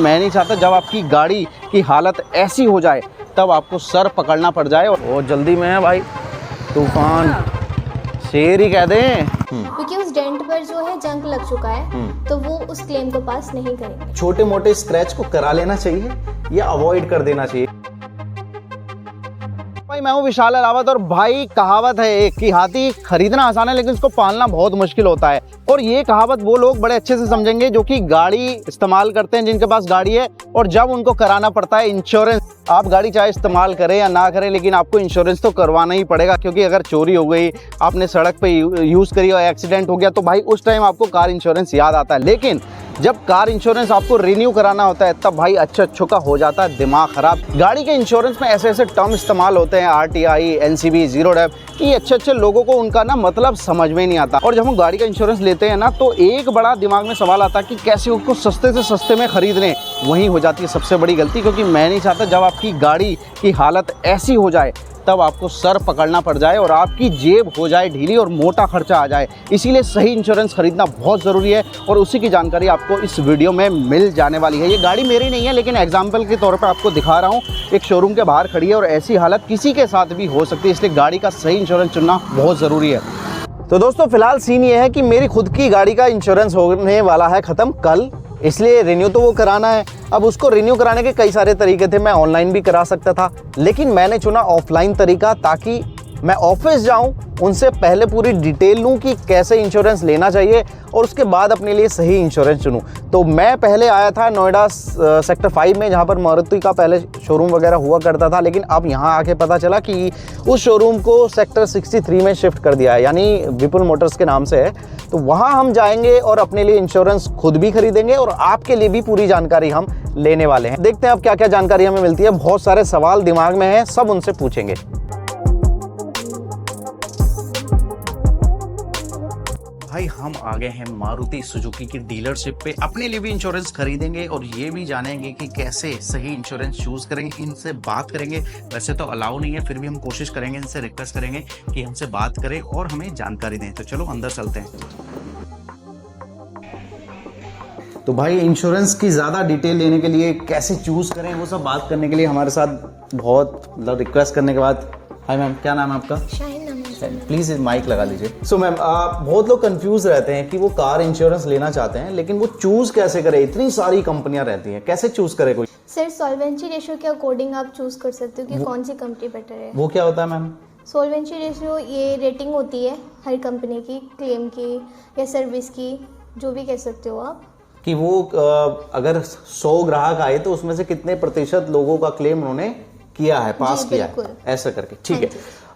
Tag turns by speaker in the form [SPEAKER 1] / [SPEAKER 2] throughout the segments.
[SPEAKER 1] मैं नहीं चाहता जब आपकी गाड़ी की हालत ऐसी हो जाए तब आपको सर पकड़ना पड़ जाए। और जल्दी में है भाई, तूफान शेर ही कह दें।
[SPEAKER 2] क्योंकि उस डेंट पर जो है जंग लग चुका है, तो वो उस क्लेम को पास नहीं करेंगे।
[SPEAKER 1] छोटे मोटे स्क्रैच को करा लेना चाहिए या अवॉइड कर देना चाहिए। भाई मैं हूँ विशाल रावत और भाई कहावत है एक कि हाथी खरीदना आसान है लेकिन उसको पालना बहुत मुश्किल होता है। और ये कहावत वो लोग बड़े अच्छे से समझेंगे जो कि गाड़ी इस्तेमाल करते हैं, जिनके पास गाड़ी है और जब उनको कराना पड़ता है इंश्योरेंस। आप गाड़ी चाहे इस्तेमाल करें या ना करें लेकिन आपको इंश्योरेंस तो करवाना ही पड़ेगा, क्योंकि अगर चोरी हो गई, आपने सड़क पे यूज़ करी और एक्सीडेंट हो गया तो भाई उस टाइम आपको कार इंश्योरेंस याद आता है। लेकिन जब कार इंश्योरेंस आपको रिन्यू कराना होता है तब भाई अच्छों का हो जाता है दिमाग खराब। गाड़ी के इंश्योरेंस में ऐसे ऐसे टर्म इस्तेमाल होते हैं, RTI, NCB, जीरो डेप, कि अच्छे लोगों को उनका ना मतलब समझ में नहीं आता। और जब हम गाड़ी का इंश्योरेंस लेते हैं ना तो एक बड़ा दिमाग में सवाल आता है कि कैसे उसको सस्ते से सस्ते में खरीद लें। वहीं हो जाती है सबसे बड़ी गलती, क्योंकि मैं नहीं चाहता जब आपकी गाड़ी की हालत ऐसी हो जाए तब आपको सर पकड़ना पड़ जाए और आपकी जेब हो जाए ढीली और मोटा खर्चा आ जाए। इसीलिए सही इंश्योरेंस खरीदना बहुत ज़रूरी है और उसी की जानकारी आपको इस वीडियो में मिल जाने वाली है। ये गाड़ी मेरी नहीं है लेकिन एग्जाम्पल के तौर पर आपको दिखा रहा हूँ। एक शोरूम के बाहर खड़ी है और ऐसी हालत किसी के साथ भी हो सकती है, इसलिए गाड़ी का सही इंश्योरेंस चुनना बहुत ज़रूरी है। तो दोस्तों फिलहाल सीन ये है कि मेरी खुद की गाड़ी का इंश्योरेंस होने वाला है ख़त्म कल, इसलिए रिन्यू तो वो कराना है। अब उसको रिन्यू कराने के कई सारे तरीके थे, मैं ऑनलाइन भी करा सकता था लेकिन मैंने चुना ऑफलाइन तरीका, ताकि मैं ऑफिस जाऊं, उनसे पहले पूरी डिटेल लूं कि कैसे इंश्योरेंस लेना चाहिए और उसके बाद अपने लिए सही इंश्योरेंस चुनूं। तो मैं पहले आया था नोएडा सेक्टर 5 में, जहां पर मारुति का पहले शोरूम वगैरह हुआ करता था, लेकिन अब यहां आके पता चला कि उस शोरूम को सेक्टर 63 में शिफ्ट कर दिया है, यानी विपुल मोटर्स के नाम से है। तो वहाँ हम जाएंगे और अपने लिए इंश्योरेंस खुद भी खरीदेंगे और आपके लिए भी पूरी जानकारी हम लेने वाले हैं। देखते हैं अब क्या क्या जानकारी हमें मिलती है। बहुत सारे सवाल दिमाग में हैं, सब उनसे पूछेंगे। भाई हम आ गए हैं मारुति सुजुकी की डीलरशिप पे, अपने लिए भी इंश्योरेंस खरीदेंगे और ये भी जानेंगे कि कैसे सही इंश्योरेंस चूज करेंगे। इनसे बात करेंगे, वैसे तो अलाउ नहीं है फिर भी हम कोशिश करेंगे, इनसे रिक्वेस्ट करेंगे कि हमसे बात करें और हमें जानकारी दें। तो चलो अंदर चलते हैं। तो भाई इंश्योरेंस की ज़्यादा डिटेल लेने के लिए कैसे चूज करें वो सब बात करने के लिए हमारे साथ बहुत रिक्वेस्ट करने के बाद, हाय मैम, क्या नाम है आपका? प्लीज माइक लगा लीजिए। सो मैम, बहुत लोग कंफ्यूज रहते हैं कि वो कार इंश्योरेंस लेना चाहते हैं लेकिन वो चूज कैसे करें, इतनी सारी कंपनियां रहती हैं, कैसे चूज करे कोई?
[SPEAKER 2] सर सॉल्वेंसी रेशियो के अकॉर्डिंग आप चूज कर सकते हो कि कौन सी कंपनी बेटर है।
[SPEAKER 1] वो क्या होता है मैम?
[SPEAKER 2] सॉल्वेंसी रेशियो ये रेटिंग होती है हर कंपनी की, क्लेम की या सर्विस की, जो भी कह सकते हो आप,
[SPEAKER 1] कि वो अगर 100 ग्राहक आए तो उसमें से कितने प्रतिशत लोगों का क्लेम उन्होंने किया है, पास किया है, ऐसा करके। ठीक है।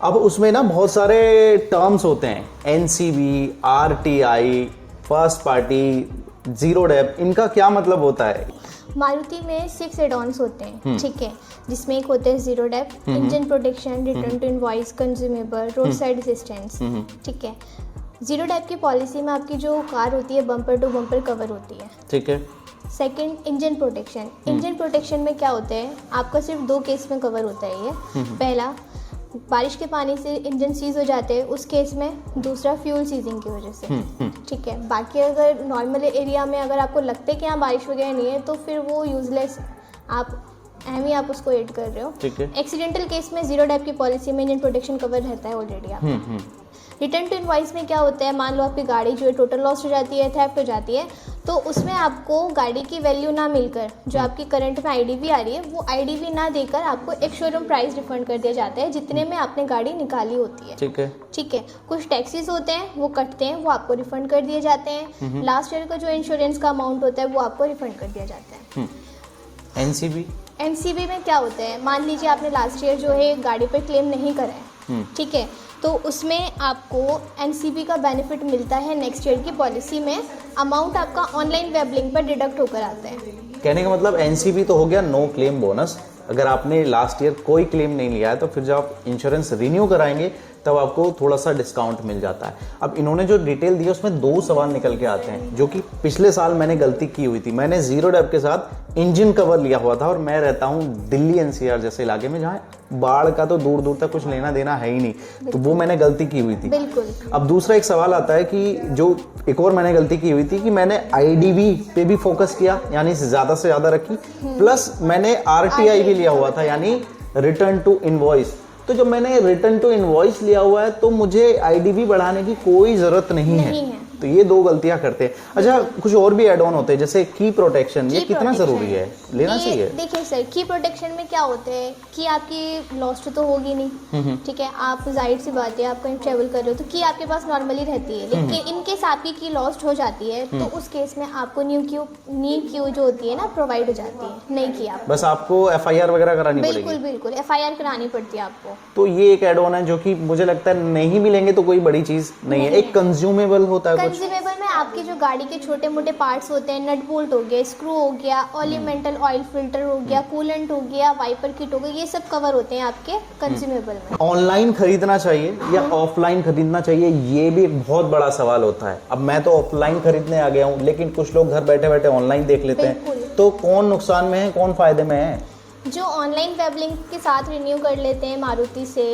[SPEAKER 1] अब उसमें ना बहुत सारे टर्म्स होते हैं, NCB, RTI, first party, zero dep, इनका क्या मतलब होता है?
[SPEAKER 2] मारुति में 6 एड-ऑन्स होते हैं, ठीक है, जिसमें एक होते हैं zero dep, engine protection, return to invoice, consumable, road side assistance. ठीक है, जीरो डेप की पॉलिसी में आपकी जो कार होती है बम्पर टू बम्पर कवर होती है। ठीक है। Second, engine protection. Engine protection में क्या होता है, आपका सिर्फ 2 केस में कवर होता है ये। पहला, बारिश के पानी से इंजन सीज हो जाते हैं उस केस में, दूसरा फ्यूल सीजिंग की वजह से। ठीक है। बाकी अगर नॉर्मल एरिया में अगर आपको लगता है कि यहाँ बारिश वगैरह नहीं है तो फिर वो यूजलेस, आप उसको ऐड कर रहे हो। ठीक है। एक्सीडेंटल केस में जीरो डेप की पॉलिसी में इंजन प्रोटेक्शन कवर रहता है ऑलरेडी आपका। रिटर्न टू इनवॉइस में क्या होता है, मान लो आपकी गाड़ी जो है टोटल लॉस हो जाती है, थेफ्ट हो जाती है, तो उसमें आपको गाड़ी की वैल्यू ना मिलकर जो आपकी करंट में IDV आ रही है वो IDV ना देकर आपको एक शोरूम प्राइस रिफंड कर दिया जाता है जितने में आपने गाड़ी निकाली होती है। ठीक है। ठीक है। कुछ टैक्सेस होते हैं वो कटते हैं, वो आपको रिफंड कर दिए जाते हैं। लास्ट ईयर का जो इंश्योरेंस का अमाउंट होता है वो आपको रिफंड कर दिया जाता है। NCB में क्या होता है, मान लीजिए आपने लास्ट ईयर जो है गाड़ी पर क्लेम नहीं करा है, ठीक है, तो उसमें आपको NCB का बेनिफिट मिलता है नेक्स्ट ईयर की पॉलिसी में। अमाउंट आपका ऑनलाइन वेब लिंक पर डिडक्ट होकर आता है।
[SPEAKER 1] कहने का मतलब NCB तो हो गया नो क्लेम बोनस। अगर आपने लास्ट ईयर कोई क्लेम नहीं लिया है तो फिर जब आप इंश्योरेंस रिन्यू कराएंगे तब आपको थोड़ा सा डिस्काउंट मिल जाता है। अब इन्होंने जो डिटेल दी है उसमें 2 सवाल निकल के आते हैं, जो कि पिछले साल मैंने गलती की हुई थी। मैंने जीरो डेप के साथ इंजन कवर लिया हुआ था और मैं रहता हूँ दिल्ली एनसीआर जैसे इलाके में जहाँ बाढ़ का तो दूर दूर तक कुछ लेना देना है ही नहीं, तो वो मैंने गलती की हुई थी।
[SPEAKER 2] बिल्कुल।
[SPEAKER 1] अब दूसरा एक सवाल आता है कि जो एक और मैंने गलती की हुई थी कि मैंने आईडीवी पे भी फोकस किया, यानी ज़्यादा से ज़्यादा रखी, प्लस मैंने आरटीआई भी लिया हुआ था, यानी रिटर्न टू इनवॉइस। तो जब मैंने रिटर्न टू इनवॉइस लिया हुआ है तो मुझे आईडीवी बढ़ाने की कोई ज़रूरत नहीं है। तो ये 2 गलतियां करते हैं। अच्छा, कुछ और भी एड ऑन होते हैं जैसे की प्रोटेक्शन, ये कितना जरूरी है, लेना चाहिए?
[SPEAKER 2] देखिए सर, की प्रोटेक्शन में क्या होता है कि आपकी लॉस्ट तो होगी नहीं, ठीक है, आप जाहिर सी बात है आप कहीं ट्रेवल कर रहे हो तो की आपके पास नॉर्मली रहती है, लेकिन इन केस आपकी की लॉस्ट हो जाती है तो उस केस में आपको न्यू क्यू जो होती है ना प्रोवाइड हो जाती है, नहीं की आप
[SPEAKER 1] बस आपको एफआईआर वगैरह करानी पड़ेगी।
[SPEAKER 2] बिल्कुल बिल्कुल, एफआईआर करानी पड़ती है आपको।
[SPEAKER 1] तो ये एक एड ऑन है जो कि मुझे लगता है नहीं मिलेंगे तो कोई बड़ी चीज नहीं है। एक कंज्यूमेबल होता है,
[SPEAKER 2] कंज्यूमेबल में आपके जो गाड़ी के छोटे मोटे पार्ट्स होते हैं, नट बोल्ट हो गया, स्क्रू हो गया, ऑलिमेंटल ऑयल फिल्टर हो गया, कूलेंट हो गया, वाइपर किट हो गया, ये सब कवर होते हैं आपके कंज्यूमेबल में।
[SPEAKER 1] ऑनलाइन खरीदना चाहिए या ऑफलाइन खरीदना चाहिए, ये भी एक बहुत बड़ा सवाल होता है। अब मैं तो ऑफलाइन खरीदने आ गया हूँ, लेकिन कुछ लोग घर बैठे बैठे ऑनलाइन देख लेते हैं, तो कौन नुकसान में है, कौन फायदे में है?
[SPEAKER 2] जो ऑनलाइन वेब लिंक के साथ रिन्यू कर लेते हैं मारुति से,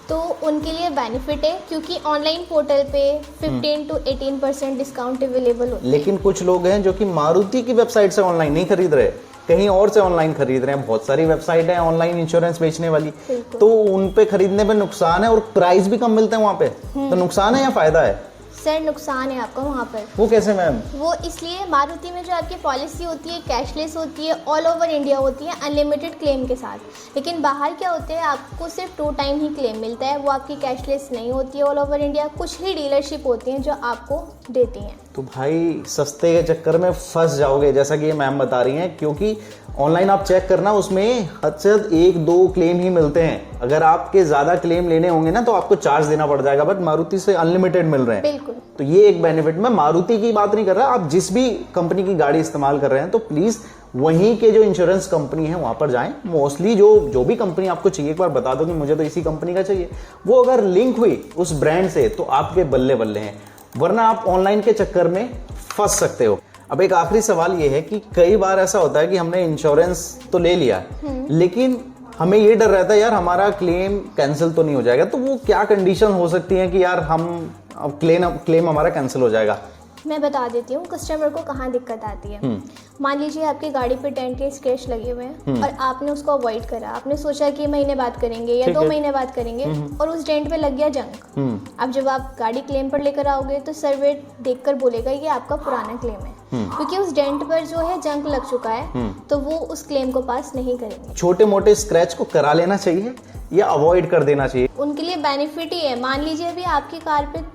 [SPEAKER 2] तो उनके लिए बेनिफिट है क्योंकि ऑनलाइन पोर्टल पे 15 to 18% डिस्काउंट अवेलेबल होता है।
[SPEAKER 1] लेकिन कुछ लोग हैं जो कि मारुति की वेबसाइट से ऑनलाइन नहीं खरीद रहे, कहीं और से ऑनलाइन खरीद रहे हैं। बहुत सारी वेबसाइट है ऑनलाइन इंश्योरेंस बेचने वाली, तो उन पे खरीदने पे नुकसान है और प्राइस भी कम मिलते हैं वहाँ पे। तो नुकसान है या फायदा है?
[SPEAKER 2] सर नुकसान है आपका वहाँ पर।
[SPEAKER 1] वो कैसे मैम?
[SPEAKER 2] वो इसलिए मारुति में जो आपकी पॉलिसी होती है कैशलेस होती है, ऑल ओवर इंडिया होती है, अनलिमिटेड क्लेम के साथ। लेकिन बाहर क्या होते हैं, आपको सिर्फ 2 टाइम ही क्लेम मिलता है, वो आपकी कैशलेस नहीं होती है ऑल ओवर इंडिया। कुछ ही डीलरशिप होती हैं जो आपको देती हैं।
[SPEAKER 1] तो भाई सस्ते के चक्कर में फंस जाओगे, जैसा कि ये मैम बता रही हैं, क्योंकि ऑनलाइन आप चेक करना, उसमें हद से हद 1-2 क्लेम ही मिलते हैं। अगर आपके ज़्यादा क्लेम लेने होंगे ना तो आपको चार्ज देना पड़ जाएगा, बट मारुति से अनलिमिटेड मिल रहे हैं।
[SPEAKER 2] बिल्कुल।
[SPEAKER 1] तो ये एक बेनिफिट। मैं मारुति की बात नहीं कर रहा, आप जिस भी कंपनी की गाड़ी इस्तेमाल कर रहे हैं तो प्लीज़ वहीं के जो इंश्योरेंस कंपनी है वहाँ पर जाएं। मोस्टली जो भी कंपनी आपको चाहिए, एक बार बता दो कि मुझे तो इसी कंपनी का चाहिए, वो अगर लिंक हुई उस ब्रांड से तो आपके बल्ले बल्ले हैं, वरना आप ऑनलाइन के चक्कर में फंस सकते हो। अब एक आखिरी सवाल ये है कि कई बार ऐसा होता है कि हमने इंश्योरेंस तो ले लिया, लेकिन हमें ये डर रहता है यार हमारा क्लेम कैंसिल तो नहीं हो जाएगा। तो वो क्या कंडीशन हो सकती है कि यार हम अब क्लेम हमारा कैंसिल हो जाएगा?
[SPEAKER 2] मैं बता देती हूँ कस्टमर को कहाँ दिक्कत आती है। मान लीजिए आपकी गाड़ी पे डेंट के स्क्रैच लगे हुए हैं और आपने उसको अवॉइड करा, आपने सोचा कि महीने बाद करेंगे या 2 महीने बाद करेंगे, और उस डेंट पे लग गया जंग। अब जब आप गाड़ी क्लेम पर लेकर आओगे तो सर्वे देखकर बोलेगा ये आपका पुराना क्लेम है, क्योंकि उस डेंट पर जो है जंग लग चुका है, तो वो उस क्लेम को पास नहीं करेंगे।
[SPEAKER 1] छोटे मोटे स्क्रैच को करा लेना चाहिए या अवॉइड कर देना चाहिए?
[SPEAKER 2] उनके लिए बेनिफिट ही है। मान लीजिए अभी आपकी कार पे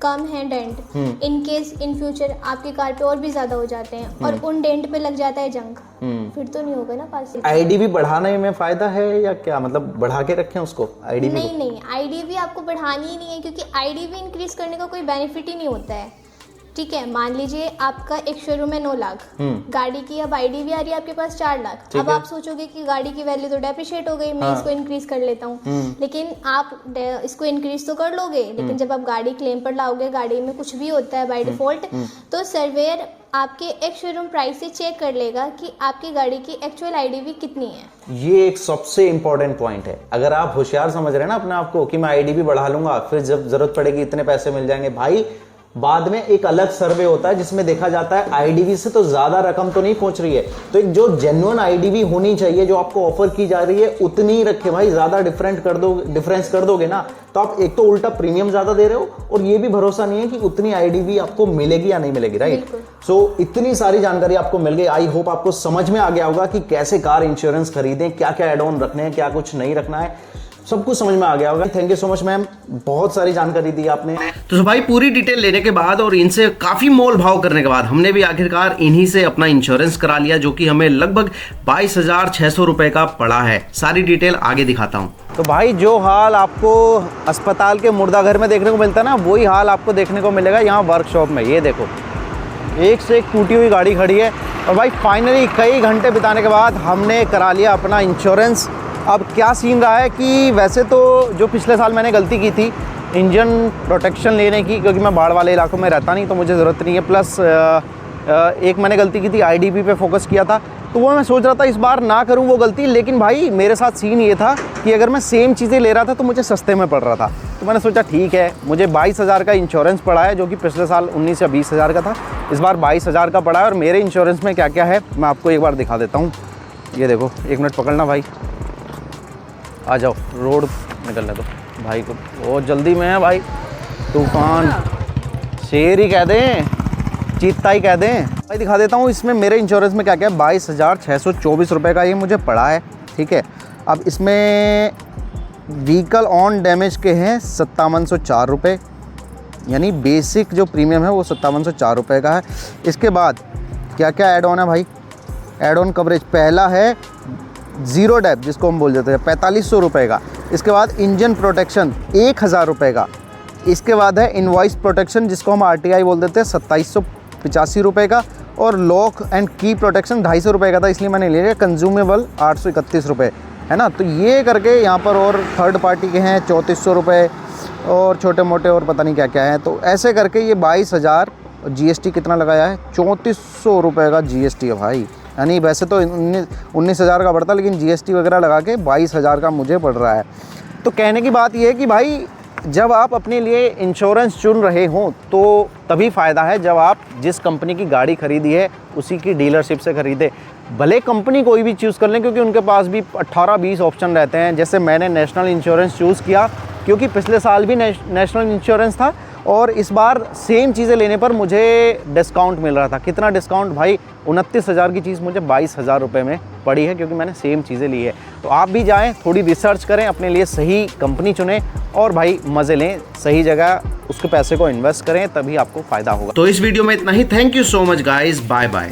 [SPEAKER 2] कम है dent, in case in future आपकी कार पे और भी ज्यादा हो जाते हैं और उन डेंट पे लग जाता है जंग, फिर तो नहीं होगा ना पास।
[SPEAKER 1] आईडीवी बढ़ाने में फायदा है या क्या, मतलब बढ़ा के रखें उसको आईडीवी?
[SPEAKER 2] नहीं, आईडीवी आपको बढ़ानी ही नहीं है, क्योंकि आईडीवी इंक्रीज करने का कोई बेनिफिट ही नहीं होता है। ठीक है, मान लीजिए आपका एक शोरूम है 9 लाख, गाड़ी की अब आईडीवी आ रही है आपके पास 4 लाख। अब आप सोचोगे कि गाड़ी की वैल्यू तो डेप्रिशिएट हो गई, मैं इसको इंक्रीज कर लेता हूँ, लेकिन आप इसको इंक्रीज तो कर लोगे, लेकिन जब आप गाड़ी क्लेम पर लाओगे, गाड़ी में कुछ भी होता है बाय डिफॉल्ट, तो सर्वेयर आपके एक शोरूम प्राइस से चेक कर लेगा कि आपकी गाड़ी की एक्चुअल आईडीवी कितनी है।
[SPEAKER 1] ये एक सबसे इंपॉर्टेंट पॉइंट है। अगर आप होशियार समझ रहे हैं ना अपने आप को कि मैं आईडीवी बढ़ा लूंगा, फिर जब जरूरत पड़ेगी इतने पैसे मिल जाएंगे, भाई बाद में एक अलग सर्वे होता है जिसमें देखा जाता है आईडीवी से तो ज्यादा रकम तो नहीं पहुंच रही है। तो एक जो जेन्युइन आईडीवी होनी चाहिए, जो आपको ऑफर की जा रही है, उतनी ही रखे भाई। ज्यादा डिफरेंस कर दोगे ना तो आप एक तो उल्टा प्रीमियम ज्यादा दे रहे हो, और ये भी भरोसा नहीं है कि उतनी आईडीवी आपको मिलेगी या नहीं मिलेगी, राइट? सो इतनी सारी जानकारी आपको मिल गई। आई होप आपको समझ में आ गया होगा कि कैसे कार इंश्योरेंस खरीदें, क्या क्या एड ऑन रखने हैं, क्या कुछ नहीं रखना है, सब कुछ समझ में आ गया होगा। Thank you so much ma'am, बहुत सारी जानकारी दी आपने।
[SPEAKER 3] तो भाई पूरी डिटेल लेने के बाद और इनसे काफी मोल भाव करने के बाद हमने भी आखिरकार इन्हीं से अपना इंश्योरेंस करा लिया, जो कि हमें लगभग 22,600 रुपए का पड़ा है। सारी डिटेल आगे दिखाता हूँ।
[SPEAKER 1] तो भाई जो हाल आपको अस्पताल के मुर्दाघर में देखने को मिलता है ना, वही हाल आपको देखने को मिलेगा यहाँ वर्कशॉप में। ये देखो, एक से एक टूटी हुई गाड़ी खड़ी है। और भाई फाइनली कई घंटे बिताने के बाद हमने करा लिया अपना इंश्योरेंस, अब क्या सीन रहा है कि वैसे तो जो पिछले साल मैंने गलती की थी इंजन प्रोटेक्शन लेने की, क्योंकि मैं बाढ़ वाले इलाकों में रहता नहीं तो मुझे ज़रूरत नहीं है, प्लस एक मैंने गलती की थी आईडीपी पे फोकस किया था, तो वो मैं सोच रहा था इस बार ना करूं वो गलती। लेकिन भाई मेरे साथ सीन ये था कि अगर मैं सेम चीज़ें ले रहा था तो मुझे सस्ते में पड़ रहा था, तो मैंने सोचा ठीक है, मुझे 22,000 का इंश्योरेंस पड़ा है, जो कि पिछले साल 19 या 20,000 का था, इस बार 22,000 का पड़ा है। और मेरे इंश्योरेंस में क्या क्या है मैं आपको एक बार दिखा देता हूँ। ये देखो, एक मिनट पकड़ना भाई, आ जाओ, रोड निकलने दो भाई को, बहुत जल्दी में है भाई, तूफान शेर ही कह दें, चीता ही कह दें भाई। दिखा देता हूँ इसमें मेरे इंश्योरेंस में क्या क्या है। 22,624 रुपये का ये मुझे पड़ा है, ठीक है। अब इसमें व्हीकल ऑन डैमेज के हैं 5704 रुपये, यानी बेसिक जो प्रीमियम है वो 5704 रुपये का है। इसके बाद क्या क्या ऐड ऑन है भाई, ऐड ऑन कवरेज पहला है ज़ीरो डेप, जिसको हम बोल देते हैं, 4500 रुपये का। इसके बाद इंजन प्रोटेक्शन 1000 रुपये का। इसके बाद है इनवॉइस प्रोटेक्शन, जिसको हम RTI बोल देते हैं, 2785 रुपये का। और लॉक एंड की प्रोटेक्शन 250 रुपये का था, इसलिए मैंने ले लिया। कंज्यूमेबल 831 रुपये, है ना। तो ये करके यहाँ पर और थर्ड पार्टी के हैं 3400 रुपये, और छोटे मोटे और पता नहीं क्या क्या हैं। तो ऐसे करके ये 22,000, GST कितना लगाया है, 3400 रुपये का GST है भाई। यानी वैसे तो 19,000 का पड़ता, लेकिन GST वगैरह लगा के 22,000 का मुझे पड़ रहा है। तो कहने की बात ये है कि भाई जब आप अपने लिए इंश्योरेंस चुन रहे हों तो तभी फ़ायदा है जब आप जिस कंपनी की गाड़ी खरीदी है उसी की डीलरशिप से खरीदे। भले कंपनी कोई भी चूज़ कर लें, क्योंकि उनके पास भी 18-20 ऑप्शन रहते हैं। जैसे मैंने नेशनल इंश्योरेंस चूज़ किया, क्योंकि पिछले साल भी नेशनल इंश्योरेंस था, और इस बार सेम चीज़ें लेने पर मुझे डिस्काउंट मिल रहा था। कितना डिस्काउंट भाई, 29,000 की चीज़ मुझे 22,000 रुपये में पड़ी है, क्योंकि मैंने सेम चीज़ें ली है। तो आप भी जाएं, थोड़ी रिसर्च करें, अपने लिए सही कंपनी चुनें और भाई मज़े लें, सही जगह उसके पैसे को इन्वेस्ट करें, तभी आपको फ़ायदा होगा।
[SPEAKER 3] तो इस वीडियो में इतना ही। Thank you so much guys, bye bye.